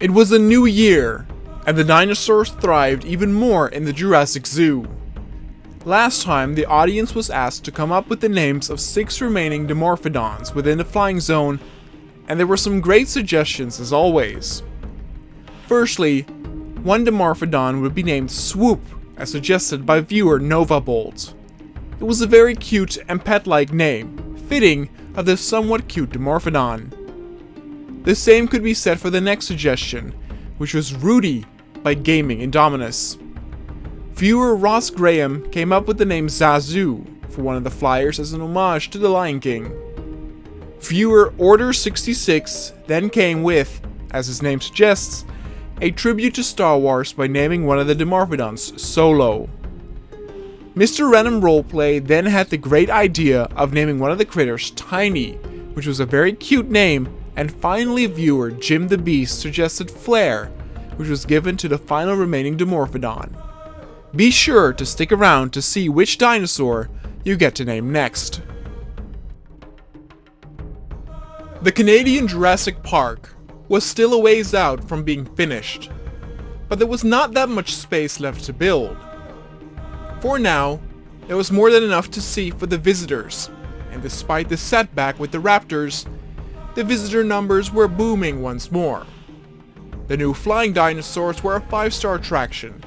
It was a new year, and the dinosaurs thrived even more in the Jurassic Zoo. Last time, the audience was asked to come up with the names of 6 remaining Dimorphodons within the flying zone, and there were some great suggestions as always. Firstly, one Dimorphodon would be named Swoop, as suggested by viewer Novabolt. It was a very cute and pet-like name, fitting of this somewhat cute Dimorphodon. The same could be said for the next suggestion, which was Rudy by Gaming Indominus. Viewer Ross Graham came up with the name Zazu for one of the flyers as an homage to the Lion King. Viewer Order66 then came with, as his name suggests, a tribute to Star Wars by naming one of the Dimorphodons Solo. Mr. Random Roleplay then had the great idea of naming one of the critters Tiny, which was a very cute name, and finally viewer Jim the Beast suggested Flare, which was given to the final remaining Dimorphodon. Be sure to stick around to see which dinosaur you get to name next. The Canadian Jurassic Park was still a ways out from being finished, but there was not that much space left to build. For now, there was more than enough to see for the visitors, and despite the setback with the raptors, the visitor numbers were booming once more. The new flying dinosaurs were a 5-star attraction,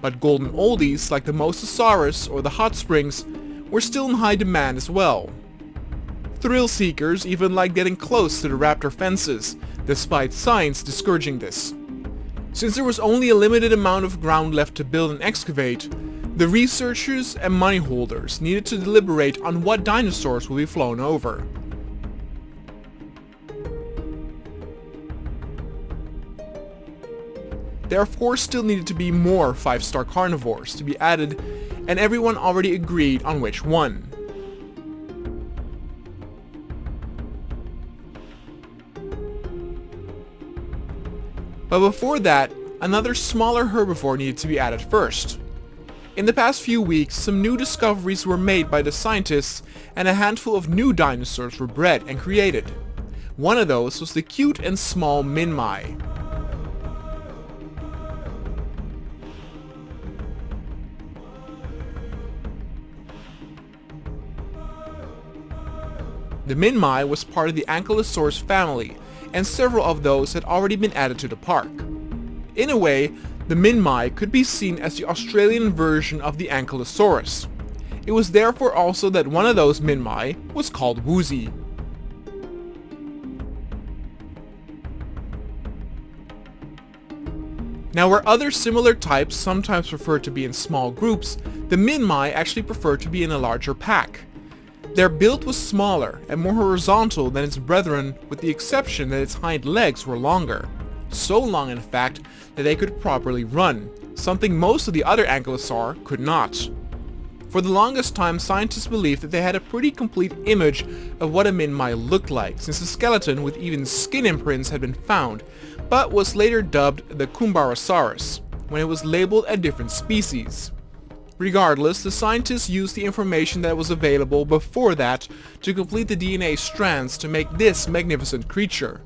but golden oldies like the mosasaurus or the hot springs were still in high demand as well. Thrill seekers even liked getting close to the raptor fences, despite science discouraging this. Since there was only a limited amount of ground left to build and excavate, the researchers and money holders needed to deliberate on what dinosaurs will be flown over. There of course still needed to be more 5-star carnivores to be added, and everyone already agreed on which one. But before that, another smaller herbivore needed to be added first. In the past few weeks, some new discoveries were made by the scientists, and a handful of new dinosaurs were bred and created. One of those was the cute and small minmi. The minmi was part of the Ankylosaurus family, and several of those had already been added to the park. In a way, the minmi could be seen as the Australian version of the Ankylosaurus. It was therefore also that one of those minmi was called Woozy. Now, where other similar types sometimes prefer to be in small groups, the minmi actually prefer to be in a larger pack. Their build was smaller and more horizontal than its brethren, with the exception that its hind legs were longer. So long in fact that they could properly run, something most of the other ankylosaur could not. For the longest time, scientists believed that they had a pretty complete image of what a minmi looked like, since the skeleton with even skin imprints had been found, but was later dubbed the Kumbarosaurus, when it was labeled a different species. Regardless, the scientists used the information that was available before that to complete the DNA strands to make this magnificent creature.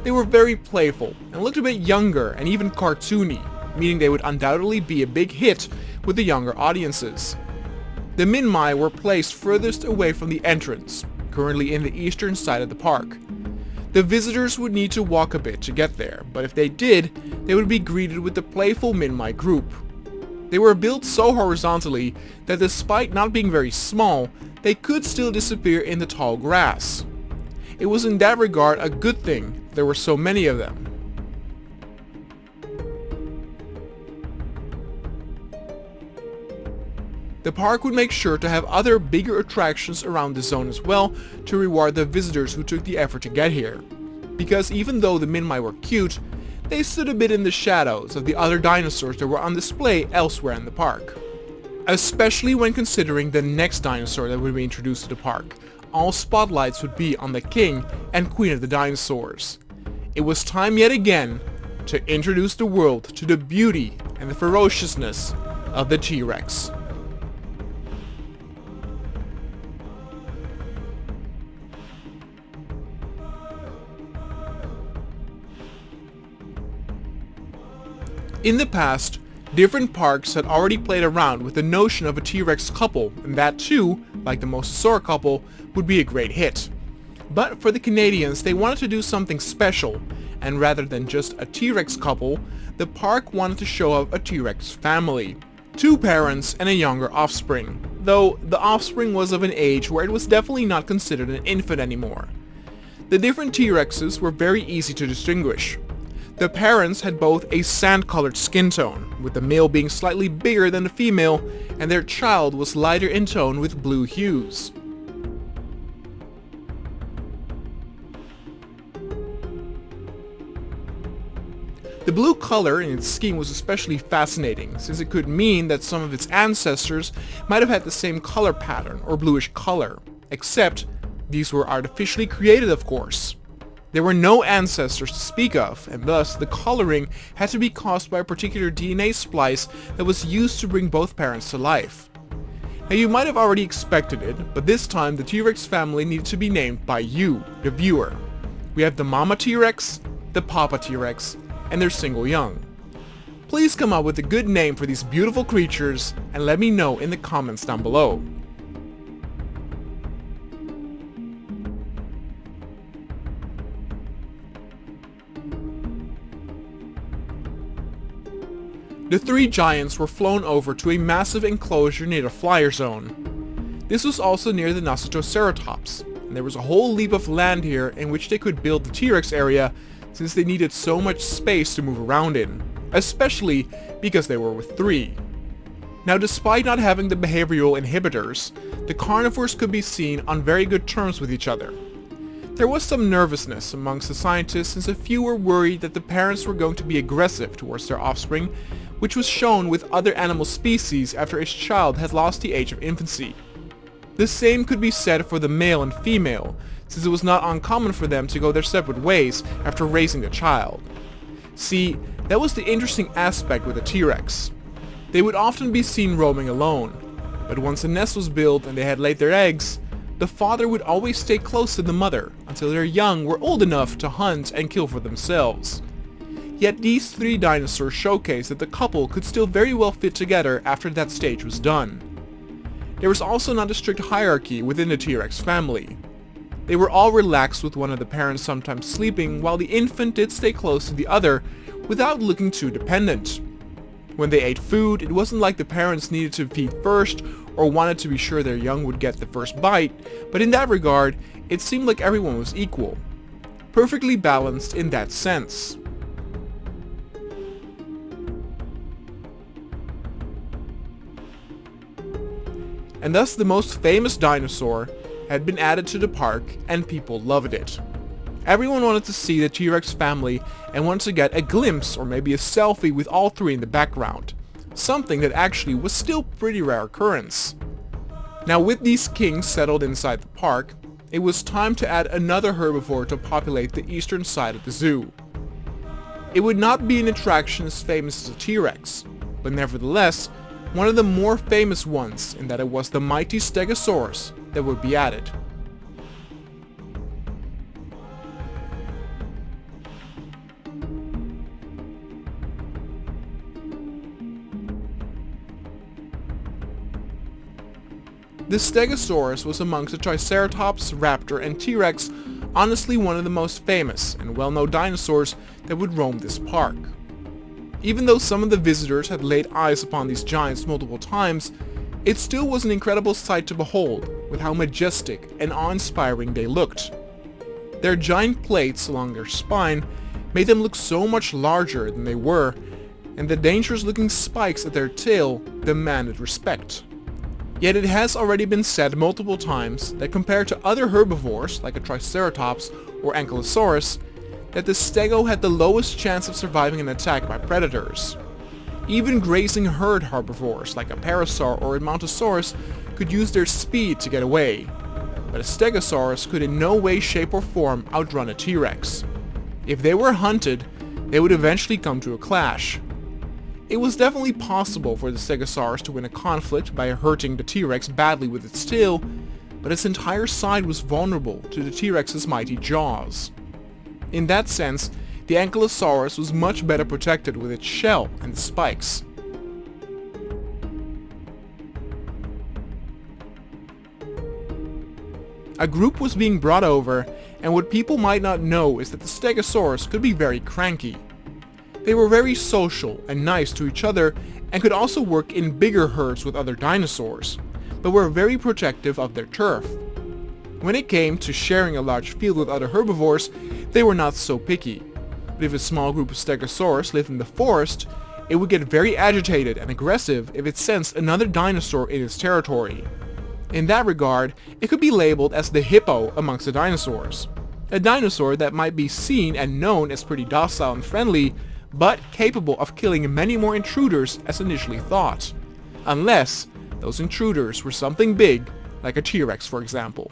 They were very playful and looked a bit younger and even cartoony, meaning they would undoubtedly be a big hit with the younger audiences. The minmi were placed furthest away from the entrance, currently in the eastern side of the park. The visitors would need to walk a bit to get there, but if they did, they would be greeted with the playful minmi group. They were built so horizontally that despite not being very small, they could still disappear in the tall grass. It was in that regard a good thing there were so many of them. The park would make sure to have other bigger attractions around the zone as well to reward the visitors who took the effort to get here. Because even though the minmi were cute, they stood a bit in the shadows of the other dinosaurs that were on display elsewhere in the park. Especially when considering the next dinosaur that would be introduced to the park, all spotlights would be on the king and queen of the dinosaurs. It was time yet again to introduce the world to the beauty and the ferociousness of the T-Rex. In the past, different parks had already played around with the notion of a T-Rex couple, and that too, like the Mosasaur couple, would be a great hit. But for the Canadians, they wanted to do something special, and rather than just a T-Rex couple, the park wanted to show off a T-Rex family. 2 parents and a younger offspring, though the offspring was of an age where it was definitely not considered an infant anymore. The different T-Rexes were very easy to distinguish. The parents had both a sand-colored skin tone, with the male being slightly bigger than the female, and their child was lighter in tone with blue hues. The blue color in its skin was especially fascinating, since it could mean that some of its ancestors might have had the same color pattern or bluish color, except these were artificially created, of course. There were no ancestors to speak of, and thus the coloring had to be caused by a particular DNA splice that was used to bring both parents to life. Now you might have already expected it, but this time the T-Rex family needed to be named by you, the viewer. We have the Mama T-Rex, the Papa T-Rex, and their single young. Please come up with a good name for these beautiful creatures and let me know in the comments down below. The 3 giants were flown over to a massive enclosure near the flyer zone. This was also near the Nasutoceratops, and there was a whole leap of land here in which they could build the T-Rex area since they needed so much space to move around in, especially because they were with 3. Now despite not having the behavioral inhibitors, the carnivores could be seen on very good terms with each other. There was some nervousness amongst the scientists since a few were worried that the parents were going to be aggressive towards their offspring, which was shown with other animal species after a child had lost the age of infancy. The same could be said for the male and female, since it was not uncommon for them to go their separate ways after raising the child. See, that was the interesting aspect with the T-Rex. They would often be seen roaming alone, but once a nest was built and they had laid their eggs, the father would always stay close to the mother until their young were old enough to hunt and kill for themselves. Yet these 3 dinosaurs showcase that the couple could still very well fit together after that stage was done. There was also not a strict hierarchy within the T-Rex family. They were all relaxed with one of the parents sometimes sleeping while the infant did stay close to the other without looking too dependent. When they ate food, it wasn't like the parents needed to feed first or wanted to be sure their young would get the first bite, but in that regard, it seemed like everyone was equal. Perfectly balanced in that sense. And thus the most famous dinosaur had been added to the park and people loved it. Everyone wanted to see the T-Rex family and wanted to get a glimpse or maybe a selfie with all 3 in the background, something that actually was still pretty rare occurrence. Now with these kings settled inside the park, it was time to add another herbivore to populate the eastern side of the zoo. It would not be an attraction as famous as a T-Rex, but nevertheless, one of the more famous ones in that it was the mighty stegosaurus that would be added. The stegosaurus was amongst the Triceratops, Raptor, and T-Rex honestly one of the most famous and well-known dinosaurs that would roam this park. Even though some of the visitors had laid eyes upon these giants multiple times, it still was an incredible sight to behold, with how majestic and awe-inspiring they looked. Their giant plates along their spine made them look so much larger than they were, and the dangerous-looking spikes at their tail demanded respect. Yet it has already been said multiple times that compared to other herbivores like a Triceratops or Ankylosaurus, that the stego had the lowest chance of surviving an attack by predators. Even grazing herd herbivores like a Parasaur or a Montosaurus could use their speed to get away, but a Stegosaurus could in no way, shape or form outrun a T-Rex. If they were hunted, they would eventually come to a clash. It was definitely possible for the Stegosaurus to win a conflict by hurting the T-Rex badly with its tail, but its entire side was vulnerable to the T-Rex's mighty jaws. In that sense, the ankylosaurus was much better protected with its shell and spikes. A group was being brought over, and what people might not know is that the stegosaurus could be very cranky. They were very social and nice to each other and could also work in bigger herds with other dinosaurs, but were very protective of their turf. When it came to sharing a large field with other herbivores, they were not so picky. But if a small group of stegosaurus lived in the forest, it would get very agitated and aggressive if it sensed another dinosaur in its territory. In that regard, it could be labeled as the hippo amongst the dinosaurs. A dinosaur that might be seen and known as pretty docile and friendly, but capable of killing many more intruders as initially thought. Unless those intruders were something big, like a T-Rex for example.